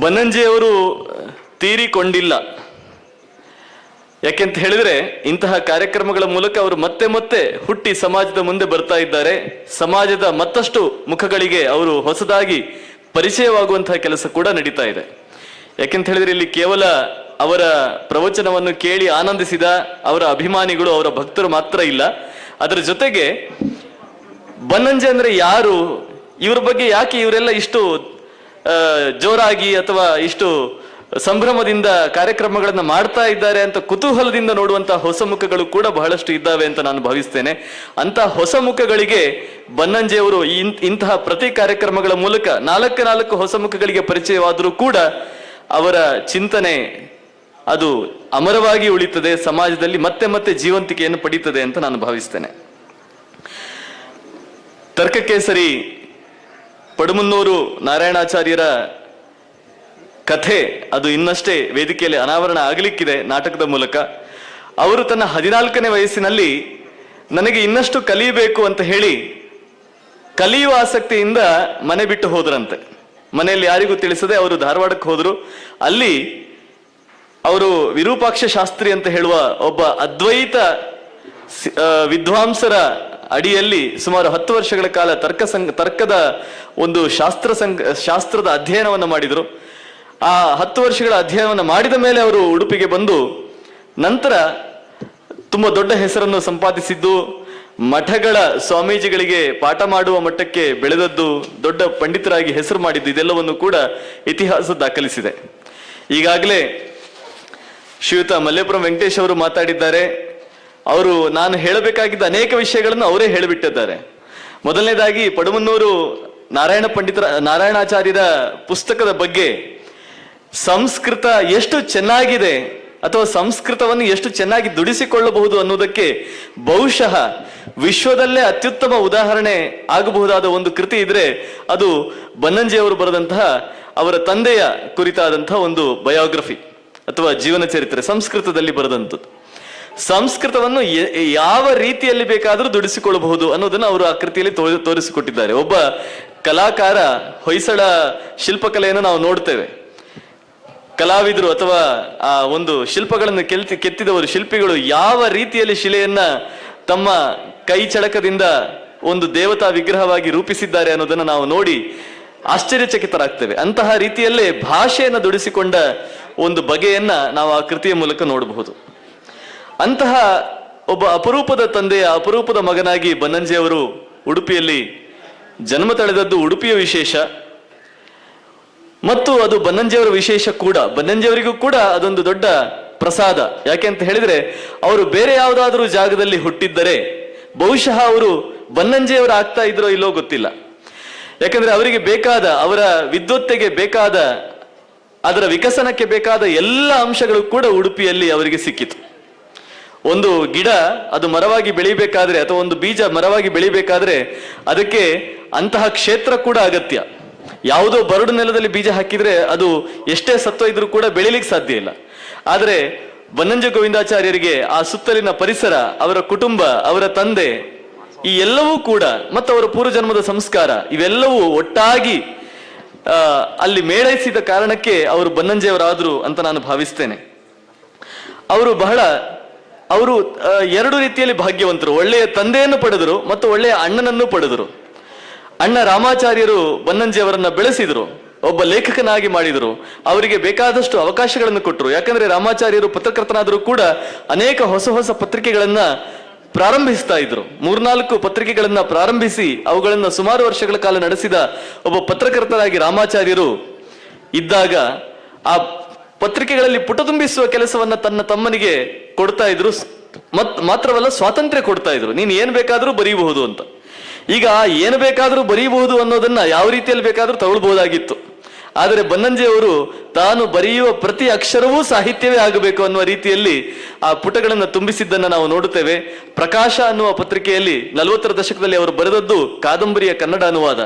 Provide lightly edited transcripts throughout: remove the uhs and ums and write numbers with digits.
ಬನ್ನಂಜಿಯವರು ತೀರಿಕೊಂಡಿಲ್ಲ. ಯಾಕೆಂತ ಹೇಳಿದ್ರೆ ಇಂತಹ ಕಾರ್ಯಕ್ರಮಗಳ ಮೂಲಕ ಅವರು ಮತ್ತೆ ಮತ್ತೆ ಹುಟ್ಟಿ ಸಮಾಜದ ಮುಂದೆ ಬರ್ತಾ ಇದ್ದಾರೆ. ಸಮಾಜದ ಮತ್ತಷ್ಟು ಮುಖಗಳಿಗೆ ಅವರು ಹೊಸದಾಗಿ ಪರಿಚಯವಾಗುವಂತಹ ಕೆಲಸ ಕೂಡ ನಡೀತಾ ಇದೆ. ಯಾಕೆಂತ ಹೇಳಿದ್ರೆ ಇಲ್ಲಿ ಕೇವಲ ಅವರ ಪ್ರವಚನವನ್ನು ಕೇಳಿ ಆನಂದಿಸಿದ ಅವರ ಅಭಿಮಾನಿಗಳು, ಅವರ ಭಕ್ತರು ಮಾತ್ರ ಇಲ್ಲ. ಅದರ ಜೊತೆಗೆ ಬನ್ನಂಜೆ ಅಂದ್ರೆ ಯಾರು, ಇವ್ರ ಬಗ್ಗೆ ಯಾಕೆ ಇವರೆಲ್ಲ ಇಷ್ಟು ಜೋರಾಗಿ ಅಥವಾ ಇಷ್ಟು ಸಂಭ್ರಮದಿಂದ ಕಾರ್ಯಕ್ರಮಗಳನ್ನ ಮಾಡ್ತಾ ಇದ್ದಾರೆ ಅಂತ ಕುತೂಹಲದಿಂದ ನೋಡುವಂತಹ ಹೊಸ ಮುಖಗಳು ಕೂಡ ಬಹಳಷ್ಟು ಇದ್ದಾವೆ ಅಂತ ನಾನು ಭಾವಿಸ್ತೇನೆ. ಅಂತ ಹೊಸ ಮುಖಗಳಿಗೆ ಬನ್ನಂಜೆಯವರು ಇಂತಹ ಪ್ರತಿ ಕಾರ್ಯಕ್ರಮಗಳ ಮೂಲಕ ನಾಲ್ಕು ಹೊಸ ಮುಖಗಳಿಗೆ ಪರಿಚಯವಾದರೂ ಕೂಡ ಅವರ ಚಿಂತನೆ ಅದು ಅಮರವಾಗಿ ಉಳಿತದೆ, ಸಮಾಜದಲ್ಲಿ ಮತ್ತೆ ಮತ್ತೆ ಜೀವಂತಿಕೆಯನ್ನು ಪಡೀತದೆ ಅಂತ ನಾನು ಭಾವಿಸ್ತೇನೆ. ತರ್ಕಕೇಸರಿ ಪಡುಮನ್ನೂರು ನಾರಾಯಣಾಚಾರ್ಯರ ಕಥೆ ಅದು ಇನ್ನಷ್ಟೇ ವೇದಿಕೆಯಲ್ಲಿ ಅನಾವರಣ ಆಗಲಿಕ್ಕಿದೆ ನಾಟಕದ ಮೂಲಕ. ಅವರು ತನ್ನ 14ನೇ ವಯಸ್ಸಿನಲ್ಲಿ ನನಗೆ ಇನ್ನಷ್ಟು ಕಲಿಯಬೇಕು ಅಂತ ಹೇಳಿ ಕಲಿಯುವ ಆಸಕ್ತಿಯಿಂದ ಮನೆ ಬಿಟ್ಟು ಹೋದ್ರಂತೆ. ಮನೆಯಲ್ಲಿ ಯಾರಿಗೂ ತಿಳಿಸದೆ ಅವರು ಧಾರವಾಡಕ್ಕೆ ಹೋದ್ರು. ಅಲ್ಲಿ ಅವರು ವಿರೂಪಾಕ್ಷ ಶಾಸ್ತ್ರಿ ಅಂತ ಹೇಳುವ ಒಬ್ಬ ಅದ್ವೈತ ವಿದ್ವಾಂಸರ ಅಡಿಯಲ್ಲಿ ಸುಮಾರು 10 ವರ್ಷಗಳ ಕಾಲ ತರ್ಕದ ಒಂದು ಶಾಸ್ತ್ರದ ಅಧ್ಯಯನವನ್ನು ಮಾಡಿದರು. ಆ 10 ವರ್ಷಗಳ ಅಧ್ಯಯನವನ್ನು ಮಾಡಿದ ಮೇಲೆ ಅವರು ಉಡುಪಿಗೆ ಬಂದು ನಂತರ ತುಂಬಾ ದೊಡ್ಡ ಹೆಸರನ್ನು ಸಂಪಾದಿಸಿದ್ದು, ಮಠಗಳ ಸ್ವಾಮೀಜಿಗಳಿಗೆ ಪಾಠ ಮಾಡುವ ಮಟ್ಟಕ್ಕೆ ಬೆಳೆದದ್ದು, ದೊಡ್ಡ ಪಂಡಿತರಾಗಿ ಹೆಸರು ಮಾಡಿದ್ದು, ಇದೆಲ್ಲವನ್ನು ಕೂಡ ಇತಿಹಾಸ ದಾಖಲಿಸಿದೆ. ಈಗಾಗಲೇ ಶ್ರೀಯುತ ಮಲ್ಲೇಪುರಂ ವೆಂಕಟೇಶ್ ಅವರು ಮಾತಾಡಿದ್ದಾರೆ. ಅವರು ನಾನು ಹೇಳಬೇಕಾಗಿದ್ದ ಅನೇಕ ವಿಷಯಗಳನ್ನು ಅವರೇ ಹೇಳಿಬಿಟ್ಟಿದ್ದಾರೆ. ಮೊದಲನೇದಾಗಿ ಪಡುಮನ್ನೂರು ನಾರಾಯಣಾಚಾರ್ಯರ ಪುಸ್ತಕದ ಬಗ್ಗೆ ಸಂಸ್ಕೃತ ಎಷ್ಟು ಚೆನ್ನಾಗಿದೆ ಅಥವಾ ಸಂಸ್ಕೃತವನ್ನು ಎಷ್ಟು ಚೆನ್ನಾಗಿ ದುಡಿಸಿಕೊಳ್ಳಬಹುದು ಅನ್ನೋದಕ್ಕೆ ಬಹುಶಃ ವಿಶ್ವದಲ್ಲೇ ಅತ್ಯುತ್ತಮ ಉದಾಹರಣೆ ಆಗಬಹುದಾದ ಒಂದು ಕೃತಿ ಇದ್ರೆ ಅದು ಬನ್ನಂಜಿಯವರು ಬರೆದಂತಹ ಅವರ ತಂದೆಯ ಕುರಿತಾದಂತಹ ಒಂದು ಬಯೋಗ್ರಫಿ ಅಥವಾ ಜೀವನ ಚರಿತ್ರೆ ಸಂಸ್ಕೃತದಲ್ಲಿ ಬರೆದಂಥದ್ದು. ಸಂಸ್ಕೃತವನ್ನು ಯಾವ ರೀತಿಯಲ್ಲಿ ಬೇಕಾದರೂ ದುಡಿಸಿಕೊಳ್ಳಬಹುದು ಅನ್ನೋದನ್ನು ಅವರು ಆ ಕೃತಿಯಲ್ಲಿ ತೋರಿಸಿಕೊಟ್ಟಿದ್ದಾರೆ. ಒಬ್ಬ ಕಲಾಕಾರ ಹೊಯ್ಸಳ ಶಿಲ್ಪಕಲೆಯನ್ನು ನಾವು ನೋಡ್ತೇವೆ. ಕಲಾವಿದರು ಅಥವಾ ಆ ಒಂದು ಶಿಲ್ಪಗಳನ್ನು ಕೆತ್ತಿದವರು, ಶಿಲ್ಪಿಗಳು ಯಾವ ರೀತಿಯಲ್ಲಿ ಶಿಲೆಯನ್ನ ತಮ್ಮ ಕೈ ಚಳಕದಿಂದ ಒಂದು ದೇವತಾ ವಿಗ್ರಹವಾಗಿ ರೂಪಿಸಿದ್ದಾರೆ ಅನ್ನೋದನ್ನು ನಾವು ನೋಡಿ ಆಶ್ಚರ್ಯಚಕಿತರಾಗ್ತೇವೆ. ಅಂತಹ ರೀತಿಯಲ್ಲೇ ಭಾಷೆಯನ್ನು ದುಡಿಸಿಕೊಂಡ ಒಂದು ಬಗೆಯನ್ನ ನಾವು ಆ ಕೃತಿಯ ಮೂಲಕ ನೋಡಬಹುದು. ಅಂತಹ ಒಬ್ಬ ಅಪರೂಪದ ತಂದೆಯ ಅಪರೂಪದ ಮಗನಾಗಿ ಬನ್ನಂಜಿಯವರು ಉಡುಪಿಯಲ್ಲಿ ಜನ್ಮ ತಳೆದದ್ದು ಉಡುಪಿಯ ವಿಶೇಷ ಮತ್ತು ಅದು ಬನ್ನಂಜಿಯವರ ವಿಶೇಷ ಕೂಡ. ಬನ್ನಂಜಿಯವರಿಗೂ ಕೂಡ ಅದೊಂದು ದೊಡ್ಡ ಪ್ರಸಾದ. ಯಾಕೆ ಅಂತ ಹೇಳಿದ್ರೆ ಅವರು ಬೇರೆ ಯಾವುದಾದ್ರೂ ಜಾಗದಲ್ಲಿ ಹುಟ್ಟಿದ್ದರೆ ಬಹುಶಃ ಅವರು ಬನ್ನಂಜಿಯವರು ಆಗ್ತಾ ಇದ್ರೋ ಇಲ್ಲೋ ಗೊತ್ತಿಲ್ಲ. ಯಾಕಂದ್ರೆ ಅವರಿಗೆ ಬೇಕಾದ, ಅವರ ವಿದ್ವತ್ತೆಗೆ ಬೇಕಾದ, ಅದರ ವಿಕಸನಕ್ಕೆ ಬೇಕಾದ ಎಲ್ಲ ಅಂಶಗಳು ಕೂಡ ಉಡುಪಿಯಲ್ಲಿ ಅವರಿಗೆ ಸಿಕ್ಕಿತು. ಒಂದು ಗಿಡ ಅದು ಮರವಾಗಿ ಬೆಳಿಬೇಕಾದ್ರೆ ಅಥವಾ ಒಂದು ಬೀಜ ಮರವಾಗಿ ಬೆಳಿಬೇಕಾದ್ರೆ ಅದಕ್ಕೆ ಅಂತಹ ಕ್ಷೇತ್ರ ಕೂಡ ಅಗತ್ಯ. ಯಾವುದೋ ಬರಡು ನೆಲದಲ್ಲಿ ಬೀಜ ಹಾಕಿದ್ರೆ ಅದು ಎಷ್ಟೇ ಸತ್ವ ಇದ್ರೂ ಕೂಡ ಬೆಳಿಲಿಕ್ಕೆ ಸಾಧ್ಯ ಇಲ್ಲ. ಆದರೆ ಬನ್ನಂಜ ಗೋವಿಂದಾಚಾರ್ಯರಿಗೆ ಆ ಸುತ್ತಲಿನ ಪರಿಸರ, ಅವರ ಕುಟುಂಬ, ಅವರ ತಂದೆ, ಈ ಎಲ್ಲವೂ ಕೂಡ ಮತ್ತು ಅವರ ಪೂರ್ವಜನ್ಮದ ಸಂಸ್ಕಾರ ಇವೆಲ್ಲವೂ ಒಟ್ಟಾಗಿ ಅಲ್ಲಿ ಮೇಳೈಸಿದ ಕಾರಣಕ್ಕೆ ಅವರು ಬನ್ನಂಜಿಯವರಾದ್ರು ಅಂತ ನಾನು ಭಾವಿಸ್ತೇನೆ. ಅವರು ಎರಡು ರೀತಿಯಲ್ಲಿ ಭಾಗ್ಯವಂತರು. ಒಳ್ಳೆಯ ತಂದೆಯನ್ನು ಪಡೆದರು ಮತ್ತು ಒಳ್ಳೆಯ ಅಣ್ಣನನ್ನು ಪಡೆದರು. ಅಣ್ಣ ರಾಮಾಚಾರ್ಯರು ಬನ್ನಂಜಿಯವರನ್ನ ಬೆಳೆಸಿದರು, ಒಬ್ಬ ಲೇಖಕನಾಗಿ ಮಾಡಿದರು, ಅವರಿಗೆ ಬೇಕಾದಷ್ಟು ಅವಕಾಶಗಳನ್ನು ಕೊಟ್ಟರು. ಯಾಕಂದ್ರೆ ರಾಮಾಚಾರ್ಯರು ಪತ್ರಕರ್ತನಾದರೂ ಕೂಡ ಅನೇಕ ಹೊಸ ಪತ್ರಿಕೆಗಳನ್ನ ಪ್ರಾರಂಭಿಸ್ತಾ ಇದ್ರು. 3-4 ಪತ್ರಿಕೆಗಳನ್ನ ಪ್ರಾರಂಭಿಸಿ ಅವುಗಳನ್ನ ಸುಮಾರು ವರ್ಷಗಳ ಕಾಲ ನಡೆಸಿದ ಒಬ್ಬ ಪತ್ರಕರ್ತರಾಗಿ ರಾಮಾಚಾರ್ಯರು ಇದ್ದಾಗ ಆ ಪತ್ರಿಕೆಗಳಲ್ಲಿ ಪುಟ ತುಂಬಿಸುವ ಕೆಲಸವನ್ನ ತನ್ನ ತಮ್ಮನಿಗೆ ಕೊಡ್ತಾ ಇದ್ರು. ಮಾತ್ರವಲ್ಲ, ಸ್ವಾತಂತ್ರ್ಯ ಕೊಡ್ತಾ ಇದ್ರು. ನೀನು ಏನ್ ಬೇಕಾದ್ರೂ ಬರೀಬಹುದು ಅಂತ. ಈಗ ಏನು ಬೇಕಾದ್ರೂ ಬರೀಬಹುದು ಅನ್ನೋದನ್ನ ಯಾವ ರೀತಿಯಲ್ಲಿ ಬೇಕಾದ್ರೂ ತಗೊಳ್ಬಹುದಾಗಿತ್ತು. ಆದರೆ ಬನ್ನಂಜಿಯವರು ತಾನು ಬರೆಯುವ ಪ್ರತಿ ಅಕ್ಷರವೂ ಸಾಹಿತ್ಯವೇ ಆಗಬೇಕು ಅನ್ನುವ ರೀತಿಯಲ್ಲಿ ಆ ಪುಟಗಳನ್ನು ತುಂಬಿಸಿದ್ದನ್ನು ನಾವು ನೋಡುತ್ತೇವೆ. ಪ್ರಕಾಶ ಅನ್ನುವ ಪತ್ರಿಕೆಯಲ್ಲಿ 40ರ ದಶಕದಲ್ಲಿ ಅವರು ಬರೆದದ್ದು ಕಾದಂಬರಿಯ ಕನ್ನಡ ಅನುವಾದ,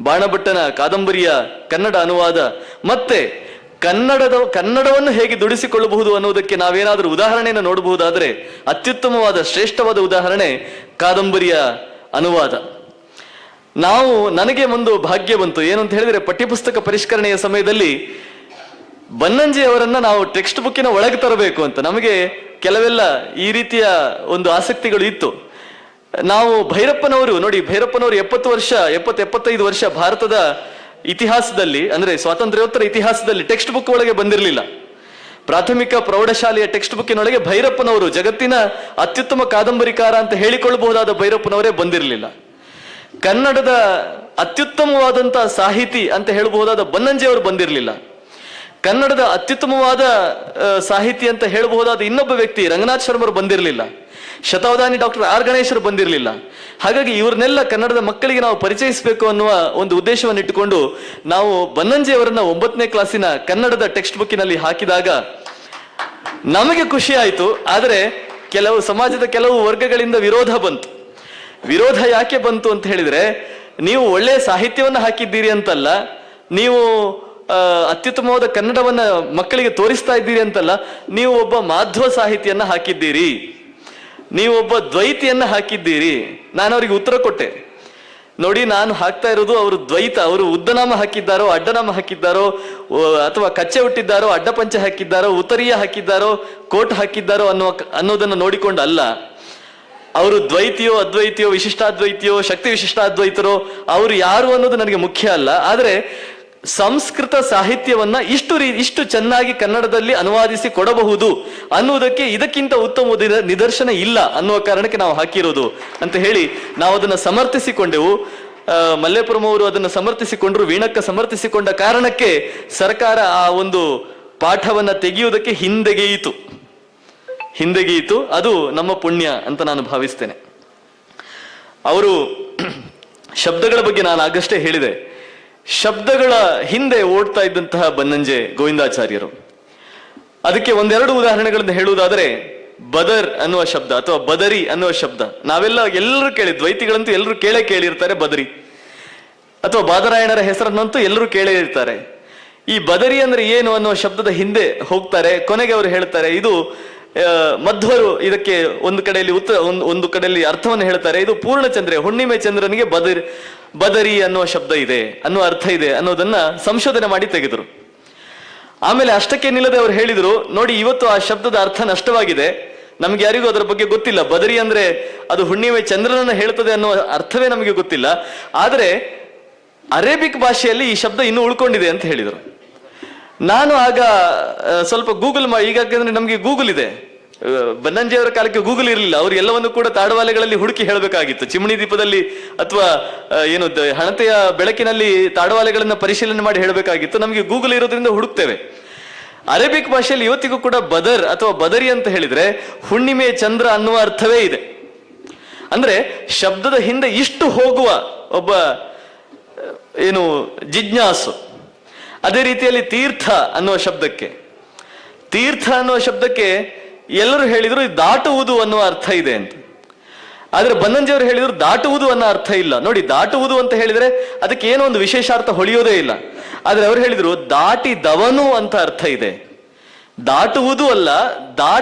ಬಾಣಭಟ್ಟನ ಕಾದಂಬರಿಯ ಕನ್ನಡ ಅನುವಾದ. ಮತ್ತೆ ಕನ್ನಡವನ್ನು ಹೇಗೆ ದುಡಿಸಿಕೊಳ್ಳಬಹುದು ಅನ್ನುವುದಕ್ಕೆ ನಾವೇನಾದ್ರೂ ಉದಾಹರಣೆಯನ್ನು ನೋಡಬಹುದಾದ್ರೆ ಅತ್ಯುತ್ತಮವಾದ ಶ್ರೇಷ್ಠವಾದ ಉದಾಹರಣೆ ಕಾದಂಬರಿಯ ಅನುವಾದ. ನನಗೆ ಒಂದು ಭಾಗ್ಯ ಬಂತು. ಏನು ಅಂತ ಹೇಳಿದ್ರೆ, ಪಠ್ಯಪುಸ್ತಕ ಪರಿಷ್ಕರಣೆಯ ಸಮಯದಲ್ಲಿ ಬನ್ನಂಜಿ ಅವರನ್ನ ನಾವು ಟೆಕ್ಸ್ಟ್ ಬುಕ್ಕಿನ ಒಳಗೆ ತರಬೇಕು ಅಂತ ನಮಗೆ ಕೆಲವೆಲ್ಲ ಈ ರೀತಿಯ ಒಂದು ಆಸಕ್ತಿಗಳು ಇತ್ತು. ನಾವು ಭೈರಪ್ಪನವರು ನೋಡಿ, ಭೈರಪ್ಪನವರು 75 ವರ್ಷ ಭಾರತದ ಇತಿಹಾಸದಲ್ಲಿ, ಅಂದ್ರೆ ಸ್ವಾತಂತ್ರ್ಯೋತ್ತರ ಇತಿಹಾಸದಲ್ಲಿ ಟೆಕ್ಸ್ಟ್ ಬುಕ್ ಒಳಗೆ ಬಂದಿರಲಿಲ್ಲ. ಪ್ರಾಥಮಿಕ ಪ್ರೌಢಶಾಲೆಯ ಟೆಕ್ಸ್ಟ್ ಬುಕ್ಕಿನೊಳಗೆ ಭೈರಪ್ಪನವರು ಜಗತ್ತಿನ ಅತ್ಯುತ್ತಮ ಕಾದಂಬರಿಕಾರ ಅಂತ ಹೇಳಿಕೊಳ್ಳಬಹುದಾದ ಭೈರಪ್ಪನವರೇ ಬಂದಿರಲಿಲ್ಲ. ಕನ್ನಡದ ಅತ್ಯುತ್ತಮವಾದಂತಹ ಸಾಹಿತಿ ಅಂತ ಹೇಳಬಹುದಾದ ಬನ್ನಂಜಿ ಅವರು ಬಂದಿರಲಿಲ್ಲ. ಕನ್ನಡದ ಅತ್ಯುತ್ತಮವಾದ ಸಾಹಿತಿ ಅಂತ ಹೇಳಬಹುದಾದ ಇನ್ನೊಬ್ಬ ವ್ಯಕ್ತಿ ರಂಗನಾಥ್ ಶರ್ಮರು ಬಂದಿರಲಿಲ್ಲ. ಶತಾವಧಾನಿ ಡಾಕ್ಟರ್ ಆರ್ ಗಣೇಶರು ಬಂದಿರಲಿಲ್ಲ. ಹಾಗಾಗಿ ಇವ್ರನ್ನೆಲ್ಲ ಕನ್ನಡದ ಮಕ್ಕಳಿಗೆ ನಾವು ಪರಿಚಯಿಸಬೇಕು ಅನ್ನುವ ಒಂದು ಉದ್ದೇಶವನ್ನು ಇಟ್ಟುಕೊಂಡು ನಾವು ಬನ್ನಂಜಿ ಅವರನ್ನ 9ನೇ ಕ್ಲಾಸಿನ ಕನ್ನಡದ ಟೆಕ್ಸ್ಟ್ ಬುಕ್ಕಿನಲ್ಲಿ ಹಾಕಿದಾಗ ನಮಗೆ ಖುಷಿ ಆಯಿತು. ಆದರೆ ಸಮಾಜದ ಕೆಲವು ವರ್ಗಗಳಿಂದ ವಿರೋಧ ಬಂತು. ವಿರೋಧ ಯಾಕೆ ಬಂತು ಅಂತ ಹೇಳಿದ್ರೆ, ನೀವು ಒಳ್ಳೆಯ ಸಾಹಿತ್ಯವನ್ನ ಹಾಕಿದ್ದೀರಿ ಅಂತಲ್ಲ, ನೀವು ಅತ್ಯುತ್ತಮವಾದ ಕನ್ನಡವನ್ನ ಮಕ್ಕಳಿಗೆ ತೋರಿಸ್ತಾ ಇದ್ದೀರಿ ಅಂತಲ್ಲ, ನೀವು ಒಬ್ಬ ಮಾಧ್ವ ಸಾಹಿತಿಯನ್ನ ಹಾಕಿದ್ದೀರಿ, ನೀವು ಒಬ್ಬ ದ್ವೈತಿಯನ್ನ ಹಾಕಿದ್ದೀರಿ. ನಾನು ಅವರಿಗೆ ಉತ್ತರ ಕೊಟ್ಟೆ, ನೋಡಿ ನಾನು ಹಾಕ್ತಾ ಇರೋದು ಅವರು ದ್ವೈತ, ಅವರು ಉದ್ದನಾಮ ಹಾಕಿದ್ದಾರೋ ಅಡ್ಡನಾಮ ಹಾಕಿದ್ದಾರೋ ಅಥವಾ ಕಚ್ಚೆ ಹುಟ್ಟಿದ್ದಾರೋ ಅಡ್ಡಪಂಚೆ ಹಾಕಿದ್ದಾರೋ ಉತ್ತರೀಯ ಹಾಕಿದ್ದಾರೋ ಕೋಟ್ ಹಾಕಿದ್ದಾರೋ ಅನ್ನೋದನ್ನು ನೋಡಿಕೊಂಡು ಅಲ್ಲ. ಅವರು ದ್ವೈತಿಯೋ ಅದ್ವೈತಿಯೋ ವಿಶಿಷ್ಟಾದ್ವೈತಿಯೋ ಶಕ್ತಿ ವಿಶಿಷ್ಟಾದ್ವೈತರೋ ಅವರು ಯಾರು ಅನ್ನೋದು ನನಗೆ ಮುಖ್ಯ ಅಲ್ಲ. ಆದರೆ ಸಂಸ್ಕೃತ ಸಾಹಿತ್ಯವನ್ನ ಇಷ್ಟು ಚೆನ್ನಾಗಿ ಕನ್ನಡದಲ್ಲಿ ಅನುವಾದಿಸಿ ಕೊಡಬಹುದು ಅನ್ನುವುದಕ್ಕೆ ಇದಕ್ಕಿಂತ ಉತ್ತಮ ನಿದರ್ಶನ ಇಲ್ಲ ಅನ್ನುವ ಕಾರಣಕ್ಕೆ ನಾವು ಹಾಕಿರೋದು ಅಂತ ಹೇಳಿ ನಾವು ಅದನ್ನು ಸಮರ್ಥಿಸಿಕೊಂಡೆವು. ಮಲ್ಲೇಪುರಂ ಅವರು ಅದನ್ನು ಸಮರ್ಥಿಸಿಕೊಂಡ್ರು. ವೀಣಕ್ಕ ಸಮರ್ಥಿಸಿಕೊಂಡ ಕಾರಣಕ್ಕೆ ಸರ್ಕಾರ ಆ ಒಂದು ಪಾಠವನ್ನ ತೆಗೆಯುವುದಕ್ಕೆ ಹಿಂದೆಗೆಯಿತು. ಅದು ನಮ್ಮ ಪುಣ್ಯ ಅಂತ ನಾನು ಭಾವಿಸ್ತೇನೆ. ಅವರು ಶಬ್ದಗಳ ಬಗ್ಗೆ ನಾನು ಆಗಷ್ಟೇ ಹೇಳಿದೆ. ಶಬ್ದಗಳ ಹಿಂದೆ ಓಡ್ತಾ ಇದ್ದಂತಹ ಬನ್ನಂಜೆ ಗೋವಿಂದಾಚಾರ್ಯರು. ಅದಕ್ಕೆ ಒಂದೆರಡು ಉದಾಹರಣೆಗಳನ್ನು ಹೇಳುವುದಾದರೆ, ಬದರ್ ಅನ್ನುವ ಶಬ್ದ ಅಥವಾ ಬದರಿ ಅನ್ನುವ ಶಬ್ದ ಎಲ್ಲರೂ ದ್ವೈತಿಗಳಂತೂ ಎಲ್ಲರೂ ಕೇಳಿರ್ತಾರೆ. ಬದರಿ ಅಥವಾ ಬಾದರಾಯಣರ ಹೆಸರನ್ನಂತೂ ಎಲ್ಲರೂ ಕೇಳೇ ಇರ್ತಾರೆ. ಈ ಬದರಿ ಅಂದ್ರೆ ಏನು ಅನ್ನುವ ಶಬ್ದದ ಹಿಂದೆ ಹೋಗ್ತಾರೆ. ಕೊನೆಗೆ ಅವರು ಹೇಳ್ತಾರೆ, ಇದು ಮಧ್ವರು ಇದಕ್ಕೆ ಒಂದು ಕಡೆಯಲ್ಲಿ ಅರ್ಥವನ್ನು ಹೇಳ್ತಾರೆ. ಇದು ಪೂರ್ಣಚಂದ್ರ, ಹುಣ್ಣಿಮೆ ಚಂದ್ರನಿಗೆ ಬದರಿ ಅನ್ನುವ ಶಬ್ದ ಇದೆ, ಅನ್ನುವ ಅರ್ಥ ಇದೆ ಅನ್ನೋದನ್ನ ಸಂಶೋಧನೆ ಮಾಡಿ ತೆಗೆದರು. ಆಮೇಲೆ ಅಷ್ಟಕ್ಕೆ ನಿಲ್ಲದೆ ಅವರು ಹೇಳಿದ್ರು, ನೋಡಿ ಇವತ್ತು ಆ ಶಬ್ದದ ಅರ್ಥ ನಷ್ಟವಾಗಿದೆ, ನಮ್ಗೆ ಯಾರಿಗೂ ಅದರ ಬಗ್ಗೆ ಗೊತ್ತಿಲ್ಲ. ಬದರಿ ಅಂದ್ರೆ ಅದು ಹುಣ್ಣಿಮೆ ಚಂದ್ರನನ್ನ ಹೇಳ್ತದೆ ಅನ್ನುವ ಅರ್ಥವೇ ನಮಗೆ ಗೊತ್ತಿಲ್ಲ. ಆದರೆ ಅರೇಬಿಕ್ ಭಾಷೆಯಲ್ಲಿ ಈ ಶಬ್ದ ಇನ್ನೂ ಉಳ್ಕೊಂಡಿದೆ ಅಂತ ಹೇಳಿದರು. ನಾನು ಆಗ ಸ್ವಲ್ಪ ಗೂಗಲ್ ಮಾಡಿ, ಈಗಾಗಂದ್ರೆ ನಮಗೆ ಗೂಗಲ್ ಇದೆ. ಬನ್ನಂಜಿ ಅವರ ಕಾಲಕ್ಕೆ ಗೂಗಲ್ ಇರಲಿಲ್ಲ. ಅವರು ಎಲ್ಲವನ್ನು ಕೂಡ ತಾಡವಾಲೆಗಳಲ್ಲಿ ಹುಡುಕಿ ಹೇಳಬೇಕಾಗಿತ್ತು. ಚಿಮಣಿ ದೀಪದಲ್ಲಿ ಅಥವಾ ಹಣತೆಯ ಬೆಳಕಿನಲ್ಲಿ ತಾಡವಾಲೆಗಳನ್ನ ಪರಿಶೀಲನೆ ಮಾಡಿ ಹೇಳಬೇಕಾಗಿತ್ತು. ನಮಗೆ ಗೂಗಲ್ ಇರೋದ್ರಿಂದ ಹುಡುಕ್ತೇವೆ. ಅರೇಬಿಕ್ ಭಾಷೆಯಲ್ಲಿ ಇವತ್ತಿಗೂ ಕೂಡ ಬದರ್ ಅಥವಾ ಬದರಿ ಅಂತ ಹೇಳಿದ್ರೆ ಹುಣ್ಣಿಮೆ ಚಂದ್ರ ಅನ್ನುವ ಅರ್ಥವೇ ಇದೆ. ಅಂದ್ರೆ ಶಬ್ದದ ಹಿಂದೆ ಇಷ್ಟು ಹೋಗುವ ಒಬ್ಬ ಜಿಜ್ಞಾಸು. ಅದೇ ರೀತಿಯಲ್ಲಿ ತೀರ್ಥ ಅನ್ನುವ ಶಬ್ದಕ್ಕೆ ಎಲ್ಲರೂ ಹೇಳಿದ್ರು ದಾಟುವುದು ಅನ್ನುವ ಅರ್ಥ ಇದೆ ಅಂತ. ಆದ್ರೆ ಬನ್ನಂಜಿಯವರು ಹೇಳಿದ್ರು ದಾಟುವುದು ಅನ್ನೋ ಅರ್ಥ ಇಲ್ಲ. ನೋಡಿ, ದಾಟುವುದು ಅಂತ ಹೇಳಿದ್ರೆ ಅದಕ್ಕೆ ಏನೋ ಒಂದು ವಿಶೇಷಾರ್ಥ ಹೊಳೆಯೋದೇ ಇಲ್ಲ. ಆದ್ರೆ ಅವರು ಹೇಳಿದ್ರು ದಾಟಿದವನು ಅಂತ ಅರ್ಥ ಇದೆ. ದಾಟುವುದು ಅಲ್ಲ,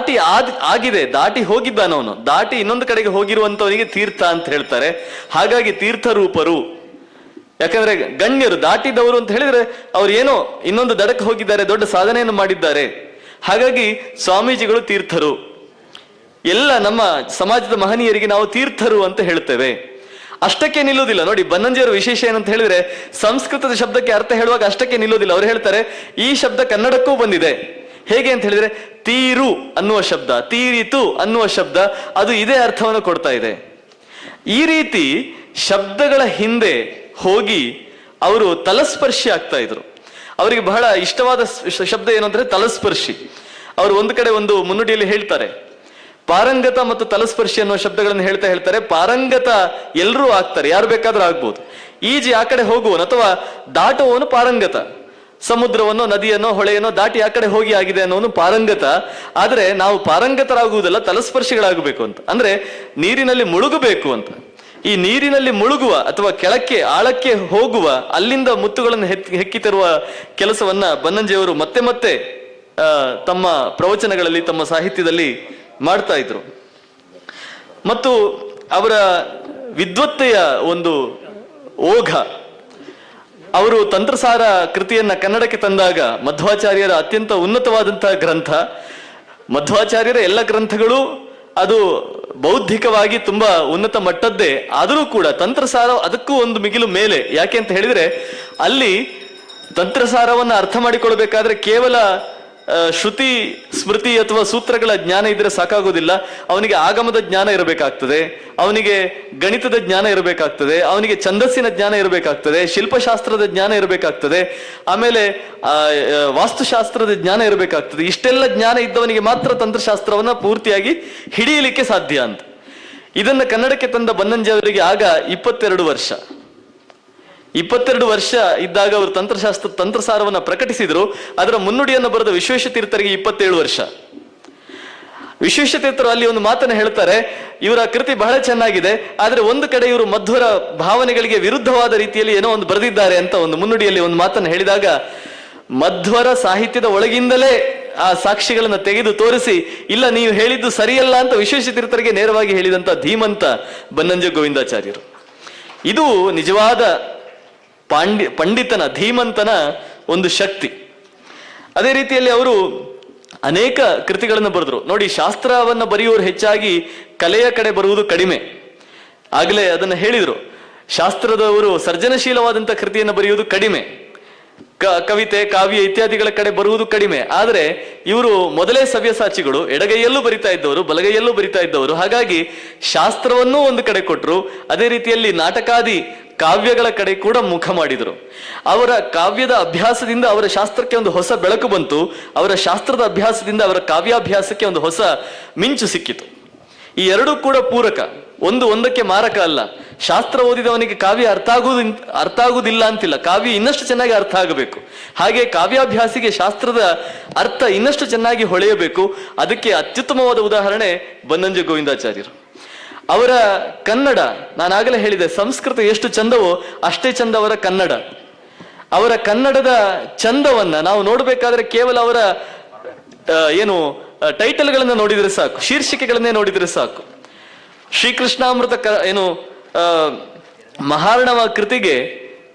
ಆಗಿದೆ, ದಾಟಿ ಹೋಗಿದ್ದಾನವನು, ದಾಟಿ ಇನ್ನೊಂದು ಕಡೆಗೆ ಹೋಗಿರುವಂತವನಿಗೆ ತೀರ್ಥ ಅಂತ ಹೇಳ್ತಾರೆ. ಹಾಗಾಗಿ ತೀರ್ಥ ರೂಪರು. ಯಾಕಂದ್ರೆ ಗಣ್ಯರು, ದಾಟಿದವರು ಅಂತ ಹೇಳಿದ್ರೆ ಅವ್ರು ಏನೋ ಇನ್ನೊಂದು ದಡಕ್ಕೆ ಹೋಗಿದ್ದಾರೆ, ದೊಡ್ಡ ಸಾಧನೆಯನ್ನು ಮಾಡಿದ್ದಾರೆ. ಹಾಗಾಗಿ ಸ್ವಾಮೀಜಿಗಳು ತೀರ್ಥರು. ಎಲ್ಲ ನಮ್ಮ ಸಮಾಜದ ಮಹನೀಯರಿಗೆ ನಾವು ತೀರ್ಥರು ಅಂತ ಹೇಳ್ತೇವೆ. ಅಷ್ಟಕ್ಕೆ ನಿಲ್ಲುವುದಿಲ್ಲ. ನೋಡಿ, ಬನ್ನಂಜಿಯವರ ವಿಶೇಷ ಏನಂತ ಹೇಳಿದ್ರೆ ಸಂಸ್ಕೃತದ ಶಬ್ದಕ್ಕೆ ಅರ್ಥ ಹೇಳುವಾಗ ಅಷ್ಟಕ್ಕೆ ನಿಲ್ಲುವುದಿಲ್ಲ. ಅವ್ರು ಹೇಳ್ತಾರೆ, ಈ ಶಬ್ದ ಕನ್ನಡಕ್ಕೂ ಬಂದಿದೆ. ಹೇಗೆ ಅಂತ ಹೇಳಿದ್ರೆ ತೀರು ಅನ್ನುವ ಶಬ್ದ, ತೀರಿತು ಅನ್ನುವ ಶಬ್ದ, ಅದು ಇದೇ ಅರ್ಥವನ್ನು ಕೊಡ್ತಾ ಇದೆ. ಈ ರೀತಿ ಶಬ್ದಗಳ ಹಿಂದೆ ಹೋಗಿ ಅವರು ತಲಸ್ಪರ್ಶಿ ಆಗ್ತಾ ಇದ್ರು. ಅವರಿಗೆ ಬಹಳ ಇಷ್ಟವಾದ ಶಬ್ದ ಏನು ಅಂದ್ರೆ ತಲಸ್ಪರ್ಶಿ. ಅವರು ಒಂದು ಕಡೆ ಒಂದು ಮುನ್ನುಡಿಯಲ್ಲಿ ಹೇಳ್ತಾರೆ, ಪಾರಂಗತ ಮತ್ತು ತಲಸ್ಪರ್ಶಿ ಅನ್ನೋ ಶಬ್ದಗಳನ್ನು ಹೇಳ್ತಾರೆ. ಪಾರಂಗತ ಎಲ್ಲರೂ ಆಗ್ತಾರೆ, ಯಾರು ಬೇಕಾದ್ರೂ ಆಗ್ಬೋದು. ಈಜಿ ಆ ಕಡೆ ಹೋಗುವನು ಅಥವಾ ದಾಟುವವನು ಪಾರಂಗತ. ಸಮುದ್ರವನ್ನೋ ನದಿಯನ್ನೋ ಹೊಳೆಯನ್ನೋ ದಾಟಿ ಆ ಕಡೆ ಹೋಗಿ ಆಗಿದೆ ಅನ್ನೋನು ಪಾರಂಗತ. ಆದ್ರೆ ನಾವು ಪಾರಂಗತರಾಗುವುದಲ್ಲ, ತಲಸ್ಪರ್ಶಿಗಳಾಗಬೇಕು ಅಂತ. ಅಂದ್ರೆ ನೀರಿನಲ್ಲಿ ಮುಳುಗಬೇಕು ಅಂತ. ಈ ನೀರಿನಲ್ಲಿ ಮುಳುಗುವ ಅಥವಾ ಆಳಕ್ಕೆ ಹೋಗುವ, ಅಲ್ಲಿಂದ ಮುತ್ತುಗಳನ್ನು ಹೆಕ್ಕಿ ತರುವ ಕೆಲಸವನ್ನ ಬನ್ನಂಜಿಯವರು ಮತ್ತೆ ತಮ್ಮ ಪ್ರವಚನಗಳಲ್ಲಿ, ತಮ್ಮ ಸಾಹಿತ್ಯದಲ್ಲಿ ಮಾಡ್ತಾ ಇದ್ರು. ಮತ್ತು ಅವರ ವಿದ್ವತ್ತೆಯ ಒಂದು ಓಘ, ಅವರು ತಂತ್ರಸಾರ ಕೃತಿಯನ್ನ ಕನ್ನಡಕ್ಕೆ ತಂದಾಗ ಮಧ್ವಾಚಾರ್ಯರ ಅತ್ಯಂತ ಉನ್ನತವಾದಂತಹ ಗ್ರಂಥ. ಮಧ್ವಾಚಾರ್ಯರ ಎಲ್ಲ ಗ್ರಂಥಗಳು ಅದು ಬೌದ್ಧಿಕವಾಗಿ ತುಂಬಾ ಉನ್ನತ ಮಟ್ಟದ್ದೇ, ಆದರೂ ಕೂಡ ತಂತ್ರಸಾರ ಅದಕ್ಕೂ ಒಂದು ಮಿಗಿಲು ಮೇಲೆ. ಯಾಕೆ ಅಂತ ಹೇಳಿದ್ರೆ ಅಲ್ಲಿ ತಂತ್ರಸಾರವನ್ನ ಅರ್ಥ ಮಾಡಿಕೊಳ್ಬೇಕಾದ್ರೆ ಕೇವಲ ಶ್ರುತಿ ಸ್ಮೃತಿ ಅಥವಾ ಸೂತ್ರಗಳ ಜ್ಞಾನ ಇದ್ರೆ ಸಾಕಾಗೋದಿಲ್ಲ. ಅವನಿಗೆ ಆಗಮದ ಜ್ಞಾನ ಇರಬೇಕಾಗ್ತದೆ, ಅವನಿಗೆ ಗಣಿತದ ಜ್ಞಾನ ಇರಬೇಕಾಗ್ತದೆ, ಅವನಿಗೆ ಛಂದಸ್ಸಿನ ಜ್ಞಾನ ಇರಬೇಕಾಗ್ತದೆ, ಶಿಲ್ಪಶಾಸ್ತ್ರದ ಜ್ಞಾನ ಇರಬೇಕಾಗ್ತದೆ, ಆಮೇಲೆ ವಾಸ್ತುಶಾಸ್ತ್ರದ ಜ್ಞಾನ ಇರಬೇಕಾಗ್ತದೆ. ಇಷ್ಟೆಲ್ಲ ಜ್ಞಾನ ಇದ್ದವನಿಗೆ ಮಾತ್ರ ತಂತ್ರಶಾಸ್ತ್ರವನ್ನ ಪೂರ್ತಿಯಾಗಿ ಹಿಡಿಯಲಿಕ್ಕೆ ಸಾಧ್ಯ ಅಂತ. ಇದನ್ನ ಕನ್ನಡಕ್ಕೆ ತಂದ ಬನ್ನಂಜೆ ಅವರಿಗೆ ಆಗ 22 ವರ್ಷ. 22 ವರ್ಷ ಇದ್ದಾಗ ಅವರು ತಂತ್ರಸಾರವನ್ನ ಪ್ರಕಟಿಸಿದ್ರು. ಅದರ ಮುನ್ನುಡಿಯನ್ನು ಬರೆದ ವಿಶ್ವೇಶತೀರ್ಥರಿಗೆ 27 ವರ್ಷ. ವಿಶ್ವೇಶತೀರ್ಥರು ಅಲ್ಲಿ ಒಂದು ಮಾತನ್ನು ಹೇಳ್ತಾರೆ, ಇವರ ಕೃತಿ ಬಹಳ ಚೆನ್ನಾಗಿದೆ, ಆದ್ರೆ ಒಂದು ಕಡೆ ಇವರು ಮಧ್ವರ ಭಾವನೆಗಳಿಗೆ ವಿರುದ್ಧವಾದ ರೀತಿಯಲ್ಲಿ ಏನೋ ಒಂದು ಬರೆದಿದ್ದಾರೆ ಅಂತ ಒಂದು ಮುನ್ನುಡಿಯಲ್ಲಿ ಒಂದು ಮಾತನ್ನು ಹೇಳಿದಾಗ, ಮಧ್ವರ ಸಾಹಿತ್ಯದ ಒಳಗಿಂದಲೇ ಆ ಸಾಕ್ಷಿಗಳನ್ನ ತೆಗೆದು ತೋರಿಸಿ, ಇಲ್ಲ ನೀವು ಹೇಳಿದ್ದು ಸರಿಯಲ್ಲ ಅಂತ ವಿಶ್ವೇಶತೀರ್ಥರಿಗೆ ನೇರವಾಗಿ ಹೇಳಿದಂತ ಧೀಮಂತ ಬನ್ನಂಜೆ ಗೋವಿಂದಾಚಾರ್ಯರು. ಇದು ನಿಜವಾದ ಪಂಡಿತನ ಧೀಮಂತನ ಒಂದು ಶಕ್ತಿ. ಅದೇ ರೀತಿಯಲ್ಲಿ ಅವರು ಅನೇಕ ಕೃತಿಗಳನ್ನು ಬರೆದ್ರು. ನೋಡಿ, ಶಾಸ್ತ್ರವನ್ನ ಬರೆಯುವವರು ಹೆಚ್ಚಾಗಿ ಕಲೆಯ ಕಡೆ ಬರುವುದು ಕಡಿಮೆ. ಆಗಲೇ ಅದನ್ನ ಹೇಳಿದ್ರು, ಶಾಸ್ತ್ರದವರು ಸರ್ಜನಶೀಲವಾದಂಥ ಕೃತಿಯನ್ನು ಬರೆಯುವುದು ಕಡಿಮೆ, ಕವಿತೆ ಕಾವ್ಯ ಇತ್ಯಾದಿಗಳ ಕಡೆ ಬರುವುದು ಕಡಿಮೆ. ಆದರೆ ಇವರು ಮೊದಲೇ ಸವ್ಯಸಾಚಿಗಳು, ಎಡಗೈಯಲ್ಲೂ ಬರಿತಾ ಇದ್ದವರು, ಬಲಗೈಯಲ್ಲೂ ಬರಿತಾ ಇದ್ದವರು. ಹಾಗಾಗಿ ಶಾಸ್ತ್ರವನ್ನೂ ಒಂದು ಕಡೆ ಕೊಟ್ಟರು, ಅದೇ ರೀತಿಯಲ್ಲಿ ನಾಟಕಾದಿ ಕಾವ್ಯಗಳ ಕಡೆ ಕೂಡ ಮುಖ ಮಾಡಿದರು. ಅವರ ಕಾವ್ಯದ ಅಭ್ಯಾಸದಿಂದ ಅವರ ಶಾಸ್ತ್ರಕ್ಕೆ ಒಂದು ಹೊಸ ಬೆಳಕು ಬಂತು, ಅವರ ಶಾಸ್ತ್ರದ ಅಭ್ಯಾಸದಿಂದ ಅವರ ಕಾವ್ಯಾಭ್ಯಾಸಕ್ಕೆ ಒಂದು ಹೊಸ ಮಿಂಚು ಸಿಕ್ಕಿತು. ಈ ಎರಡೂ ಕೂಡ ಪೂರಕ, ಒಂದಕ್ಕೆ ಮಾರಕ ಅಲ್ಲ. ಶಾಸ್ತ್ರ ಓದಿದವನಿಗೆ ಕಾವ್ಯ ಅರ್ಥ ಆಗುವುದಿಲ್ಲ ಅಂತಿಲ್ಲ, ಕಾವ್ಯ ಇನ್ನಷ್ಟು ಚೆನ್ನಾಗಿ ಅರ್ಥ ಆಗಬೇಕು. ಹಾಗೆ ಕಾವ್ಯಾಭ್ಯಾಸಿಗೆ ಶಾಸ್ತ್ರದ ಅರ್ಥ ಇನ್ನಷ್ಟು ಚೆನ್ನಾಗಿ ಹೊಳೆಯಬೇಕು. ಅದಕ್ಕೆ ಅತ್ಯುತ್ತಮವಾದ ಉದಾಹರಣೆ ಬನ್ನಂಜೆ ಗೋವಿಂದಾಚಾರ್ಯರು. ಅವರ ಕನ್ನಡ, ನಾನಾಗಲೇ ಹೇಳಿದೆ, ಸಂಸ್ಕೃತ ಎಷ್ಟು ಚಂದವೋ ಅಷ್ಟೇ ಚಂದ ಅವರ ಕನ್ನಡ. ಅವರ ಕನ್ನಡದ ಚಂದವನ್ನ ನಾವು ನೋಡಬೇಕಾದ್ರೆ ಕೇವಲ ಅವರ ಟೈಟಲ್ಗಳನ್ನ ನೋಡಿದ್ರೆ ಸಾಕು, ಶೀರ್ಷಿಕೆಗಳನ್ನೇ ನೋಡಿದ್ರೆ ಸಾಕು. ಶ್ರೀಕೃಷ್ಣಾಮೃತ ಮಹಾರ್ಣವ ಕೃತಿಗೆ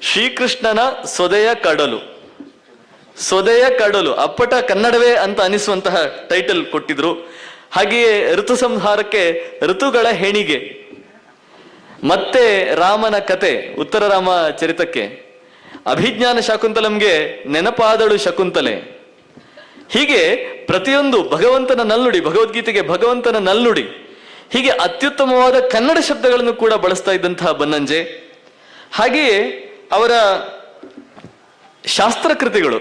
ಶ್ರೀಕೃಷ್ಣನ ಸೊದೆಯ ಕಡಲು ಅಪ್ಪಟ ಕನ್ನಡವೇ ಅಂತ ಅನಿಸುವಂತಹ ಟೈಟಲ್ ಕೊಟ್ಟಿದ್ರು. ಹಾಗೆಯೇ ಋತು ಸಂಹಾರಕ್ಕೆ ಋತುಗಳ ಹೆಣಿಗೆ, ಮತ್ತೆ ರಾಮನ ಕತೆ ಉತ್ತರ ರಾಮ ಚರಿತಕ್ಕೆ ಅಭಿಜ್ಞಾನ ಶಾಕುಂತಲಂಗೆ ನೆನಪಾದಳು ಶಕುಂತಲೆ. ಹೀಗೆ ಪ್ರತಿಯೊಂದು ಭಗವಂತನ ನಲ್ನುಡಿ, ಭಗವದ್ಗೀತೆಗೆ ಭಗವಂತನ ನಲ್ನುಡಿ, ಹೀಗೆ ಅತ್ಯುತ್ತಮವಾದ ಕನ್ನಡ ಶಬ್ದಗಳನ್ನು ಕೂಡ ಬಳಸ್ತಾ ಇದ್ದಂತಹ ಬನ್ನಂಜೆ. ಹಾಗೆಯೇ ಅವರ ಶಾಸ್ತ್ರ ಕೃತಿಗಳು,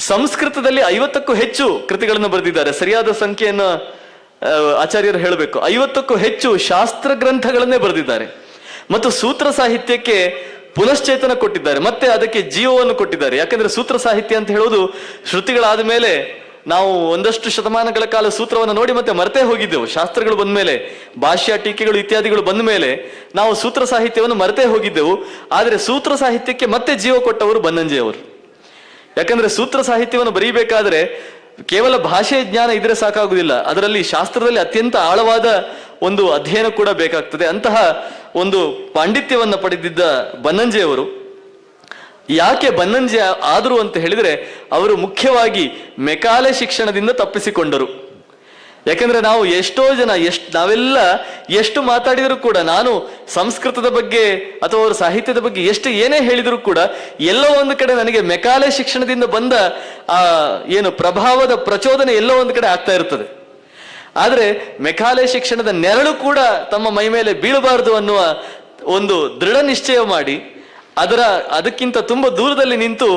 ಸಂಸ್ಕೃತದಲ್ಲಿ 50ಕ್ಕೂ ಹೆಚ್ಚು ಕೃತಿಗಳನ್ನು ಬರೆದಿದ್ದಾರೆ. ಸರಿಯಾದ ಸಂಖ್ಯೆಯನ್ನು ಆಚಾರ್ಯರು ಹೇಳಬೇಕು. 50ಕ್ಕೂ ಹೆಚ್ಚು ಶಾಸ್ತ್ರ ಗ್ರಂಥಗಳನ್ನೇ ಬರೆದಿದ್ದಾರೆ. ಮತ್ತು ಸೂತ್ರ ಸಾಹಿತ್ಯಕ್ಕೆ ಪುನಶ್ಚೇತನ ಕೊಟ್ಟಿದ್ದಾರೆ, ಮತ್ತೆ ಅದಕ್ಕೆ ಜೀವವನ್ನು ಕೊಟ್ಟಿದ್ದಾರೆ. ಯಾಕಂದ್ರೆ ಸೂತ್ರ ಸಾಹಿತ್ಯ ಅಂತ ಹೇಳುವುದು ಶ್ರುತಿಗಳಾದ ಮೇಲೆ ನಾವು ಒಂದಷ್ಟು ಶತಮಾನಗಳ ಕಾಲ ಸೂತ್ರವನ್ನು ನೋಡಿ ಮತ್ತೆ ಮರೆತೇ ಹೋಗಿದ್ದೆವು. ಶಾಸ್ತ್ರಗಳು ಬಂದ ಮೇಲೆ, ಭಾಷ್ಯ ಟೀಕೆಗಳು ಇತ್ಯಾದಿಗಳು ಬಂದ ಮೇಲೆ ನಾವು ಸೂತ್ರ ಸಾಹಿತ್ಯವನ್ನು ಮರೆತೇ ಹೋಗಿದ್ದೆವು. ಆದರೆ ಸೂತ್ರ ಸಾಹಿತ್ಯಕ್ಕೆ ಮತ್ತೆ ಜೀವ ಕೊಟ್ಟವರು ಬನ್ನಂಜೆಯವರು. ಯಾಕಂದ್ರೆ ಸೂತ್ರ ಸಾಹಿತ್ಯವನ್ನು ಬರೀಬೇಕಾದ್ರೆ ಕೇವಲ ಭಾಷೆಯ ಜ್ಞಾನ ಇದ್ರೆ ಸಾಕಾಗುವುದಿಲ್ಲ, ಅದರಲ್ಲಿ ಶಾಸ್ತ್ರದಲ್ಲಿ ಅತ್ಯಂತ ಆಳವಾದ ಒಂದು ಅಧ್ಯಯನ ಕೂಡ ಬೇಕಾಗ್ತದೆ. ಅಂತಹ ಒಂದು ಪಾಂಡಿತ್ಯವನ್ನ ಪಡೆದಿದ್ದ ಬನ್ನಂಜೆಯವರು ಯಾಕೆ ಬನ್ನಂಜೆ ಆದರು ಅಂತ ಹೇಳಿದ್ರೆ, ಅವರು ಮುಖ್ಯವಾಗಿ ಮೆಕಾಲೆ ಶಿಕ್ಷಣದಿಂದ ತಪ್ಪಿಸಿಕೊಂಡರು. ಯಾಕಂದ್ರೆ ನಾವು ಎಷ್ಟೋ ಜನ ನಾವೆಲ್ಲ ಎಷ್ಟು ಮಾತಾಡಿದರೂ ಕೂಡ, ನಾನು ಸಂಸ್ಕೃತದ ಬಗ್ಗೆ ಅಥವಾ ಅವರ ಸಾಹಿತ್ಯದ ಬಗ್ಗೆ ಏನೇ ಹೇಳಿದರೂ ಕೂಡ ಎಲ್ಲೋ ಒಂದು ಕಡೆ ನನಗೆ ಮೆಕಾಲೆ ಶಿಕ್ಷಣದಿಂದ ಬಂದ ಪ್ರಭಾವದ ಪ್ರಚೋದನೆ ಎಲ್ಲೋ ಒಂದು ಕಡೆ ಆಗ್ತಾ ಇರ್ತದೆ. ಆದ್ರೆ ಮೆಕಾಲೆ ಶಿಕ್ಷಣದ ನೆರಳು ಕೂಡ ತಮ್ಮ ಮೈ ಮೇಲೆ ಬೀಳಬಾರದು ಅನ್ನುವ ಒಂದು ದೃಢ ನಿಶ್ಚಯ ಮಾಡಿ ಅದಕ್ಕಿಂತ ತುಂಬಾ ದೂರದಲ್ಲಿ ನಿಂತು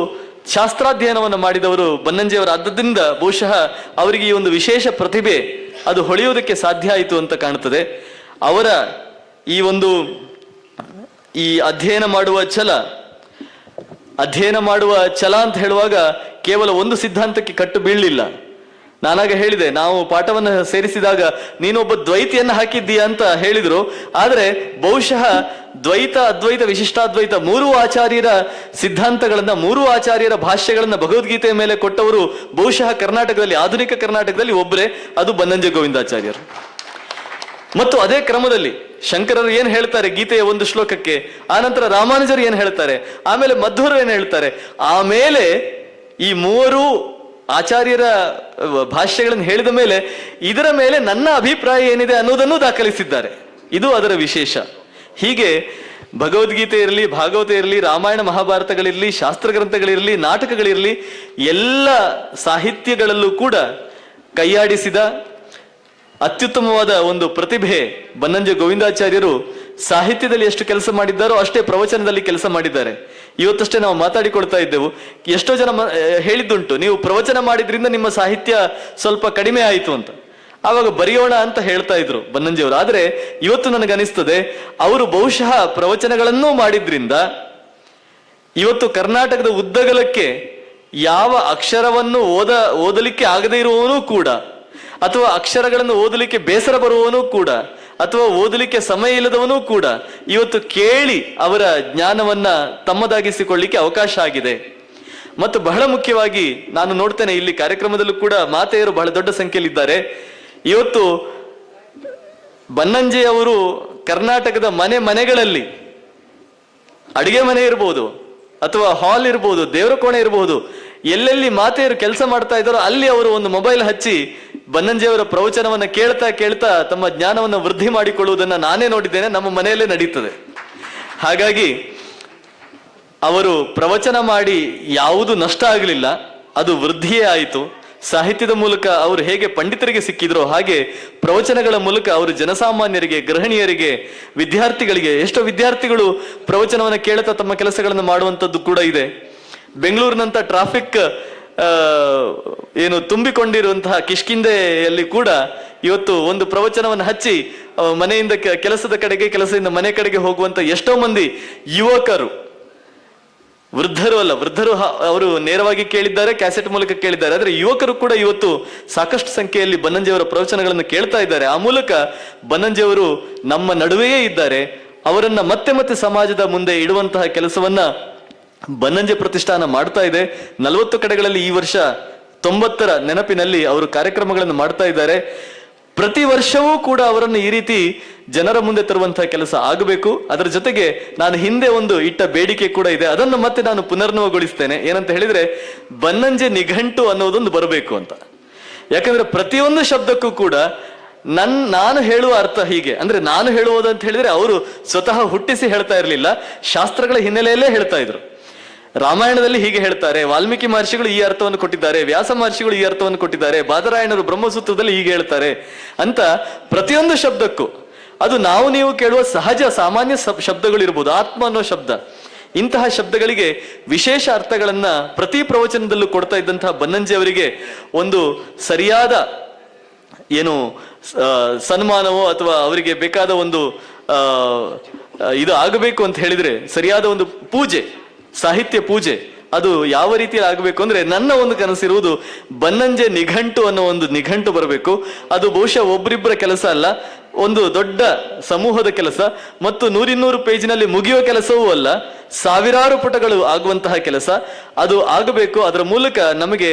ಶಾಸ್ತ್ರಾಧ್ಯಯನವನ್ನು ಮಾಡಿದವರು ಬನ್ನಂಜೆಯವರ. ಆದ್ದರಿಂದ ಬಹುಶಃ ಅವರಿಗೆ ಈ ಒಂದು ವಿಶೇಷ ಪ್ರತಿಭೆ ಅದು ಹೊಳೆಯುವುದಕ್ಕೆ ಸಾಧ್ಯ ಆಯಿತು ಅಂತ ಕಾಣುತ್ತದೆ. ಅವರ ಈ ಅಧ್ಯಯನ ಮಾಡುವ ಛಲ ಅಂತ ಹೇಳುವಾಗ ಕೇವಲ ಒಂದು ಸಿದ್ಧಾಂತಕ್ಕೆ ಕಟ್ಟು ಬೀಳಲಿಲ್ಲ. ನಾನಾಗ ಹೇಳಿದೆ, ನಾವು ಪಾಠವನ್ನು ಸೇರಿಸಿದಾಗ ನೀನೊಬ್ಬ ದ್ವೈತಿಯನ್ನ ಹಾಕಿದ್ದೀಯ ಅಂತ ಹೇಳಿದ್ರು. ಆದರೆ ಬಹುಶಃ ದ್ವೈತ, ಅದ್ವೈತ, ವಿಶಿಷ್ಟಾದ್ವೈತ ಮೂರೂ ಆಚಾರ್ಯರ ಸಿದ್ಧಾಂತಗಳನ್ನ, ಮೂರೂ ಆಚಾರ್ಯರ ಭಾಷ್ಯಗಳನ್ನ ಭಗವದ್ಗೀತೆಯ ಮೇಲೆ ಕೊಟ್ಟವರು ಬಹುಶಃ ಕರ್ನಾಟಕದಲ್ಲಿ, ಆಧುನಿಕ ಕರ್ನಾಟಕದಲ್ಲಿ ಒಬ್ಬರೇ, ಅದು ಬನ್ನಂಜೆ ಗೋವಿಂದಾಚಾರ್ಯರು. ಮತ್ತು ಅದೇ ಕ್ರಮದಲ್ಲಿ ಶಂಕರರು ಏನ್ ಹೇಳ್ತಾರೆ ಗೀತೆಯ ಒಂದು ಶ್ಲೋಕಕ್ಕೆ, ಆನಂತರ ರಾಮಾನುಜರು ಏನ್ ಹೇಳ್ತಾರೆ, ಆಮೇಲೆ ಮಧ್ವರು ಏನ್ ಹೇಳ್ತಾರೆ, ಆಮೇಲೆ ಈ ಮೂವರು ಆಚಾರ್ಯರ ಭಾಷ್ಯಗಳನ್ನು ಹೇಳಿದ ಮೇಲೆ ಇದರ ಮೇಲೆ ನನ್ನ ಅಭಿಪ್ರಾಯ ಏನಿದೆ ಅನ್ನೋದನ್ನು ದಾಖಲಿಸಿದ್ದಾರೆ. ಇದು ಅದರ ವಿಶೇಷ. ಹೀಗೆ ಭಗವದ್ಗೀತೆ ಇರಲಿ, ಭಾಗವತ ಇರಲಿ, ರಾಮಾಯಣ ಮಹಾಭಾರತಗಳಿರಲಿ, ಶಾಸ್ತ್ರ ಗ್ರಂಥಗಳಿರಲಿ, ನಾಟಕಗಳಿರಲಿ, ಎಲ್ಲ ಸಾಹಿತ್ಯಗಳಲ್ಲೂ ಕೂಡ ಕೈಯಾಡಿಸಿದ ಅತ್ಯುತ್ತಮವಾದ ಒಂದು ಪ್ರತಿಭೆ ಬನ್ನಂಜೆ ಗೋವಿಂದಾಚಾರ್ಯರು. ಸಾಹಿತ್ಯದಲ್ಲಿ ಎಷ್ಟು ಕೆಲಸ ಮಾಡಿದ್ದಾರೋ ಅಷ್ಟೇ ಪ್ರವಚನದಲ್ಲಿ ಕೆಲಸ ಮಾಡಿದ್ದಾರೆ. ಇವತ್ತಷ್ಟೇ ನಾವು ಮಾತಾಡಿಕೊಳ್ತಾ ಇದ್ದೆವು, ಎಷ್ಟೋ ಜನ ಹೇಳಿದ್ದುಂಟು, ನೀವು ಪ್ರವಚನ ಮಾಡಿದ್ರಿಂದ ನಿಮ್ಮ ಸಾಹಿತ್ಯ ಸ್ವಲ್ಪ ಕಡಿಮೆ ಆಯಿತು ಅಂತ. ಆವಾಗ ಬರೆಯೋಣ ಅಂತ ಹೇಳ್ತಾ ಇದ್ರು ಬನ್ನಂಜಿಯವರು. ಆದ್ರೆ ಇವತ್ತು ನನಗನಿಸ್ತದೆ, ಅವರು ಬಹುಶಃ ಪ್ರವಚನಗಳನ್ನೂ ಮಾಡಿದ್ರಿಂದ ಇವತ್ತು ಕರ್ನಾಟಕದ ಉದ್ದಗಲಕ್ಕೆ ಯಾವ ಅಕ್ಷರವನ್ನು ಓದಲಿಕ್ಕೆ ಆಗದೇ ಇರುವವನು ಕೂಡ, ಅಥವಾ ಅಕ್ಷರಗಳನ್ನು ಓದಲಿಕ್ಕೆ ಬೇಸರ ಬರುವವನು ಕೂಡ, ಅಥವಾ ಓದಲಿಕ್ಕೆ ಸಮಯ ಇಲ್ಲದವನೂ ಕೂಡ ಇವತ್ತು ಕೇಳಿ ಅವರ ಜ್ಞಾನವನ್ನ ತಮ್ಮದಾಗಿಸಿಕೊಳ್ಳಿಕ್ಕೆ ಅವಕಾಶ ಆಗಿದೆ. ಮತ್ತು ಬಹಳ ಮುಖ್ಯವಾಗಿ ನಾನು ನೋಡ್ತೇನೆ, ಇಲ್ಲಿ ಕಾರ್ಯಕ್ರಮದಲ್ಲೂ ಕೂಡ ಮಾತೆಯರು ಬಹಳ ದೊಡ್ಡ ಸಂಖ್ಯೆಯಲ್ಲಿದ್ದಾರೆ. ಇವತ್ತು ಬನ್ನಂಜೆಯವರು ಕರ್ನಾಟಕದ ಮನೆಗಳಲ್ಲಿ, ಅಡಿಗೆ ಮನೆ ಇರ್ಬೋದು, ಅಥವಾ ಹಾಲ್ ಇರ್ಬೋದು, ದೇವರ ಕೋಣೆ ಇರಬಹುದು, ಎಲ್ಲೆಲ್ಲಿ ಮಾತೆಯರು ಕೆಲಸ ಮಾಡ್ತಾ ಇದ್ದಾರೋ ಅಲ್ಲಿ ಅವರು ಒಂದು ಮೊಬೈಲ್ ಹಚ್ಚಿ ಬನ್ನಂಜೆಯವರ ಪ್ರವಚನವನ್ನ ಕೇಳ್ತಾ ತಮ್ಮ ಜ್ಞಾನವನ್ನು ವೃದ್ಧಿ ಮಾಡಿಕೊಳ್ಳುವುದನ್ನ ನಾನೇ ನೋಡಿದ್ದೇನೆ, ನಮ್ಮ ಮನೆಯಲ್ಲೇ ನಡೀತದೆ. ಹಾಗಾಗಿ ಅವರು ಪ್ರವಚನ ಮಾಡಿ ಯಾವುದು ನಷ್ಟ ಆಗಲಿಲ್ಲ, ಅದು ವೃದ್ಧಿಯೇ ಆಯಿತು. ಸಾಹಿತ್ಯದ ಮೂಲಕ ಅವರು ಹೇಗೆ ಪಂಡಿತರಿಗೆ ಸಿಕ್ಕಿದ್ರೋ ಹಾಗೆ ಪ್ರವಚನಗಳ ಮೂಲಕ ಅವರು ಜನಸಾಮಾನ್ಯರಿಗೆ, ಗೃಹಿಣಿಯರಿಗೆ, ವಿದ್ಯಾರ್ಥಿಗಳಿಗೆ, ಎಷ್ಟೋ ವಿದ್ಯಾರ್ಥಿಗಳು ಪ್ರವಚನವನ್ನು ಕೇಳ್ತಾ ತಮ್ಮ ಕೆಲಸಗಳನ್ನು ಮಾಡುವಂಥದ್ದು ಕೂಡ ಇದೆ. ಬೆಂಗಳೂರಿನಂತ ಟ್ರಾಫಿಕ್ ಏನು ತುಂಬಿಕೊಂಡಿರುವಂತಹ ಕಿಷ್ಕಿಂಧೆಯಲ್ಲಿ ಕೂಡ ಇವತ್ತು ಒಂದು ಪ್ರವಚನವನ್ನು ಹಚ್ಚಿ ಮನೆಯಿಂದ ಕೆಲಸದ ಕಡೆಗೆ, ಕೆಲಸದಿಂದ ಮನೆ ಕಡೆಗೆ ಹೋಗುವಂತ ಎಷ್ಟೋ ಮಂದಿ ಯುವಕರು, ವೃದ್ಧರು ಅಲ್ಲ, ವೃದ್ಧರು ಅವರು ನೇರವಾಗಿ ಕೇಳಿದ್ದಾರೆ, ಕ್ಯಾಸೆಟ್ ಮೂಲಕ ಕೇಳಿದ್ದಾರೆ. ಆದ್ರೆ ಯುವಕರು ಕೂಡ ಇವತ್ತು ಸಾಕಷ್ಟು ಸಂಖ್ಯೆಯಲ್ಲಿ ಬನ್ನಂಜೆಯವರ ಪ್ರವಚನಗಳನ್ನು ಕೇಳ್ತಾ ಇದ್ದಾರೆ. ಆ ಮೂಲಕ ಬನ್ನಂಜೆಯವರು ನಮ್ಮ ನಡುವೆಯೇ ಇದ್ದಾರೆ. ಅವರನ್ನ ಮತ್ತೆ ಸಮಾಜದ ಮುಂದೆ ಇಡುವಂತಹ ಕೆಲಸವನ್ನ ಬನ್ನಂಜೆ ಪ್ರತಿಷ್ಠಾನ ಮಾಡ್ತಾ ಇದೆ. 40 ಕಡೆಗಳಲ್ಲಿ ಈ ವರ್ಷ 90ರ ನೆನಪಿನಲ್ಲಿ ಅವರು ಕಾರ್ಯಕ್ರಮಗಳನ್ನು ಮಾಡ್ತಾ ಇದ್ದಾರೆ. ಪ್ರತಿ ವರ್ಷವೂ ಕೂಡ ಅವರನ್ನು ಈ ರೀತಿ ಜನರ ಮುಂದೆ ತರುವಂತಹ ಕೆಲಸ ಆಗಬೇಕು. ಅದರ ಜೊತೆಗೆ ನಾನು ಹಿಂದೆ ಒಂದು ಇಟ್ಟ ಬೇಡಿಕೆ ಕೂಡ ಇದೆ, ಅದನ್ನು ಮತ್ತೆ ನಾನು ಪುನರ್ನವಗೊಳಿಸ್ತೇನೆ. ಏನಂತ ಹೇಳಿದ್ರೆ, ಬನ್ನಂಜೆ ನಿಘಂಟು ಅನ್ನೋದೊಂದು ಬರಬೇಕು ಅಂತ. ಯಾಕಂದ್ರೆ ಪ್ರತಿಯೊಂದು ಶಬ್ದಕ್ಕೂ ಕೂಡ ನಾನು ಹೇಳುವ ಅರ್ಥ ಹೀಗೆ, ಅಂದ್ರೆ ನಾನು ಹೇಳುವುದು ಅಂತ ಹೇಳಿದ್ರೆ ಅವರು ಸ್ವತಃ ಹುಟ್ಟಿಸಿ ಹೇಳ್ತಾ ಇರಲಿಲ್ಲ, ಶಾಸ್ತ್ರಗಳ ಹಿನ್ನೆಲೆಯಲ್ಲೇ ಹೇಳ್ತಾ ಇದ್ರು. ರಾಮಾಯಣದಲ್ಲಿ ಹೀಗೆ ಹೇಳ್ತಾರೆ, ವಾಲ್ಮೀಕಿ ಮಹರ್ಷಿಗಳು ಈ ಅರ್ಥವನ್ನು ಕೊಟ್ಟಿದ್ದಾರೆ, ವ್ಯಾಸ ಮಹರ್ಷಿಗಳು ಈ ಅರ್ಥವನ್ನು ಕೊಟ್ಟಿದ್ದಾರೆ, ಬಾದರಾಯಣರು ಬ್ರಹ್ಮಸೂತ್ರದಲ್ಲಿ ಹೀಗೆ ಹೇಳ್ತಾರೆ ಅಂತ ಪ್ರತಿಯೊಂದು ಶಬ್ದಕ್ಕೂ ಅದು ನಾವು ನೀವು ಕೇಳುವ ಸಹಜ ಸಾಮಾನ್ಯ ಶಬ್ದಗಳಿರ್ಬೋದು. ಆತ್ಮ ಅನ್ನೋ ಶಬ್ದ, ಇಂತಹ ಶಬ್ದಗಳಿಗೆ ವಿಶೇಷ ಅರ್ಥಗಳನ್ನ ಪ್ರತಿ ಪ್ರವಚನದಲ್ಲೂ ಕೊಡ್ತಾ ಇದ್ದಂತಹ ಬನ್ನಂಜೆ ಅವರಿಗೆ ಒಂದು ಸರಿಯಾದ ಏನು ಸನ್ಮಾನವೋ ಅಥವಾ ಅವರಿಗೆ ಬೇಕಾದ ಒಂದು ಇದು ಆಗಬೇಕು ಅಂತ ಹೇಳಿದ್ರೆ ಸರಿಯಾದ ಒಂದು ಪೂಜೆ, ಸಾಹಿತ್ಯ ಪೂಜೆ, ಅದು ಯಾವ ರೀತಿಯಲ್ಲಿ ಆಗಬೇಕು ಅಂದ್ರೆ, ನನ್ನ ಒಂದು ಕನಸಿರುವುದು ಬನ್ನಂಜೆ ನಿಘಂಟು ಅನ್ನೋ ಒಂದು ನಿಘಂಟು ಬರಬೇಕು. ಅದು ಬಹುಶಃ ಒಬ್ರಿಬ್ಬರ ಕೆಲಸ ಅಲ್ಲ, ಒಂದು ದೊಡ್ಡ ಸಮೂಹದ ಕೆಲಸ, ಮತ್ತು 100-200 ಪೇಜಿನಲ್ಲಿ ಮುಗಿಯುವ ಕೆಲಸವೂ ಅಲ್ಲ, ಸಾವಿರಾರು ಪುಟಗಳು ಆಗುವಂತಹ ಕೆಲಸ ಅದು ಆಗಬೇಕು. ಅದರ ಮೂಲಕ ನಮಗೆ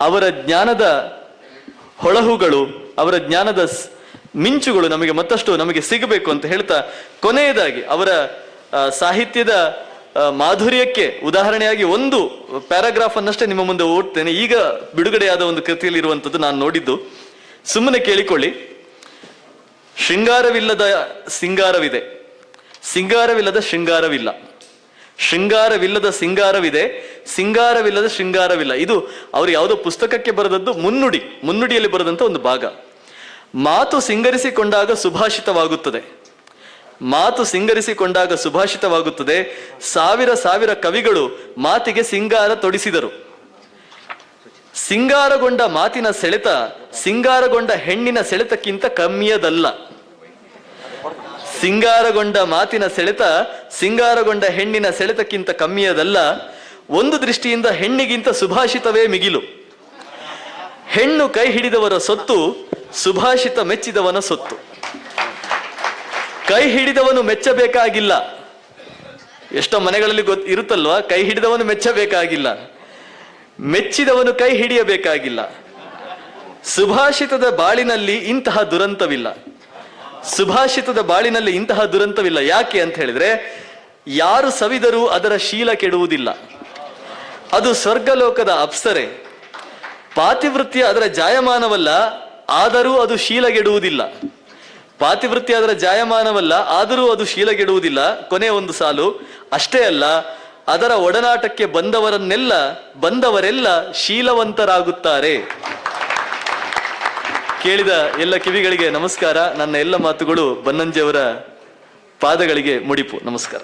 ಅವರ ಜ್ಞಾನದ ಹೊಳಹುಗಳು, ಅವರ ಜ್ಞಾನದ ಮಿಂಚುಗಳು ನಮಗೆ ಸಿಗಬೇಕು ಅಂತ ಹೇಳ್ತಾ, ಕೊನೆಯದಾಗಿ ಅವರ ಸಾಹಿತ್ಯದ ಮಾಧುರ್ಯಕ್ಕೆ ಉದಾಹರಣೆಯಾಗಿ ಒಂದು ಪ್ಯಾರಾಗ್ರಾಫ್ ಅನ್ನಷ್ಟೇ ನಿಮ್ಮ ಮುಂದೆ ಓದ್ತೇನೆ. ಈಗ ಬಿಡುಗಡೆಯಾದ ಒಂದು ಕೃತಿಯಲ್ಲಿ ಇರುವಂತದ್ದು, ನಾನು ನೋಡಿದ್ದು, ಸುಮ್ಮನೆ ಕೇಳಿಕೊಳ್ಳಿ. ಶೃಂಗಾರವಿಲ್ಲದ ಸಿಂಗಾರವಿದೆ, ಸಿಂಗಾರವಿಲ್ಲದ ಶೃಂಗಾರವಿಲ್ಲ, ಶೃಂಗಾರವಿಲ್ಲದ ಸಿಂಗಾರವಿದೆ, ಸಿಂಗಾರವಿಲ್ಲದ ಶೃಂಗಾರವಿಲ್ಲ. ಇದು ಅವರು ಯಾವುದೋ ಪುಸ್ತಕಕ್ಕೆ ಬರೆದದ್ದು, ಮುನ್ನುಡಿಯಲ್ಲಿ ಬರೆದಂತ ಒಂದು ಭಾಗ. ಮಾತು ಸಿಂಗರಿಸಿಕೊಂಡಾಗ ಸುಭಾಷಿತವಾಗುತ್ತದೆ, ಮಾತು ಸಿಂಗರಿಸಿಕೊಂಡಾಗ ಸುಭಾಷಿತವಾಗುತ್ತದೆ. ಸಾವಿರ ಕವಿಗಳು ಮಾತಿಗೆ ಸಿಂಗಾರ ತೊಡಿಸಿದರು. ಸಿಂಗಾರಗೊಂಡ ಮಾತಿನ ಸೆಳೆತ ಸಿಂಗಾರಗೊಂಡ ಹೆಣ್ಣಿನ ಸೆಳೆತಕ್ಕಿಂತ ಕಮ್ಮಿಯದಲ್ಲ. ಸಿಂಗಾರಗೊಂಡ ಮಾತಿನ ಸೆಳೆತ ಸಿಂಗಾರಗೊಂಡ ಹೆಣ್ಣಿನ ಸೆಳೆತಕ್ಕಿಂತ ಕಮ್ಮಿಯದಲ್ಲ. ಒಂದು ದೃಷ್ಟಿಯಿಂದ ಹೆಣ್ಣಿಗಿಂತ ಸುಭಾಷಿತವೇ ಮಿಗಿಲು. ಹೆಣ್ಣು ಕೈ ಹಿಡಿದವರ ಸೊತ್ತು, ಸುಭಾಷಿತ ಮೆಚ್ಚಿದವನ ಸೊತ್ತು. ಕೈ ಹಿಡಿದವನು ಮೆಚ್ಚಬೇಕಾಗಿಲ್ಲ. ಎಷ್ಟೋ ಮನೆಗಳಲ್ಲಿ ಇರುತ್ತಲ್ವಾ, ಕೈ ಹಿಡಿದವನು ಮೆಚ್ಚಬೇಕಾಗಿಲ್ಲ, ಮೆಚ್ಚಿದವನು ಕೈ ಹಿಡಿಯಬೇಕಾಗಿಲ್ಲ. ಸುಭಾಷಿತದ ಬಾಳಿನಲ್ಲಿ ಇಂತಹ ದುರಂತವಿಲ್ಲ. ಸುಭಾಷಿತದ ಬಾಳಿನಲ್ಲಿ ಇಂತಹ ದುರಂತವಿಲ್ಲ. ಯಾಕೆ ಅಂತ ಹೇಳಿದ್ರೆ, ಯಾರು ಸವಿದರೂ ಅದರ ಶೀಲ ಕೆಡುವುದಿಲ್ಲ, ಅದು ಸ್ವರ್ಗಲೋಕದ ಅಪ್ಸರೆ. ಪಾತಿವೃತ್ಯ ಅದರ ಜಾಯಮಾನವಲ್ಲ, ಆದರೂ ಅದು ಶೀಲಗೆಡುವುದಿಲ್ಲ. ಪಾತಿವೃತ್ಯ ಅದರ ಜಾಯಮಾನವಲ್ಲ, ಆದರೂ ಅದು ಶೀಲಗೆಡುವುದಿಲ್ಲ. ಕೊನೆಯ ಒಂದು ಸಾಲು, ಅಷ್ಟೇ ಅಲ್ಲ, ಅದರ ಒಡನಾಟಕ್ಕೆ ಬಂದವರೆಲ್ಲ ಶೀಲವಂತರಾಗುತ್ತಾರೆ. ಕೇಳಿದ ಎಲ್ಲ ಕಿವಿಗಳಿಗೆ ನಮಸ್ಕಾರ. ನನ್ನ ಎಲ್ಲ ಮಾತುಗಳು ಬನ್ನಂಜಿಯವರ ಪಾದಗಳಿಗೆ ಮುಡಿಪು. ನಮಸ್ಕಾರ.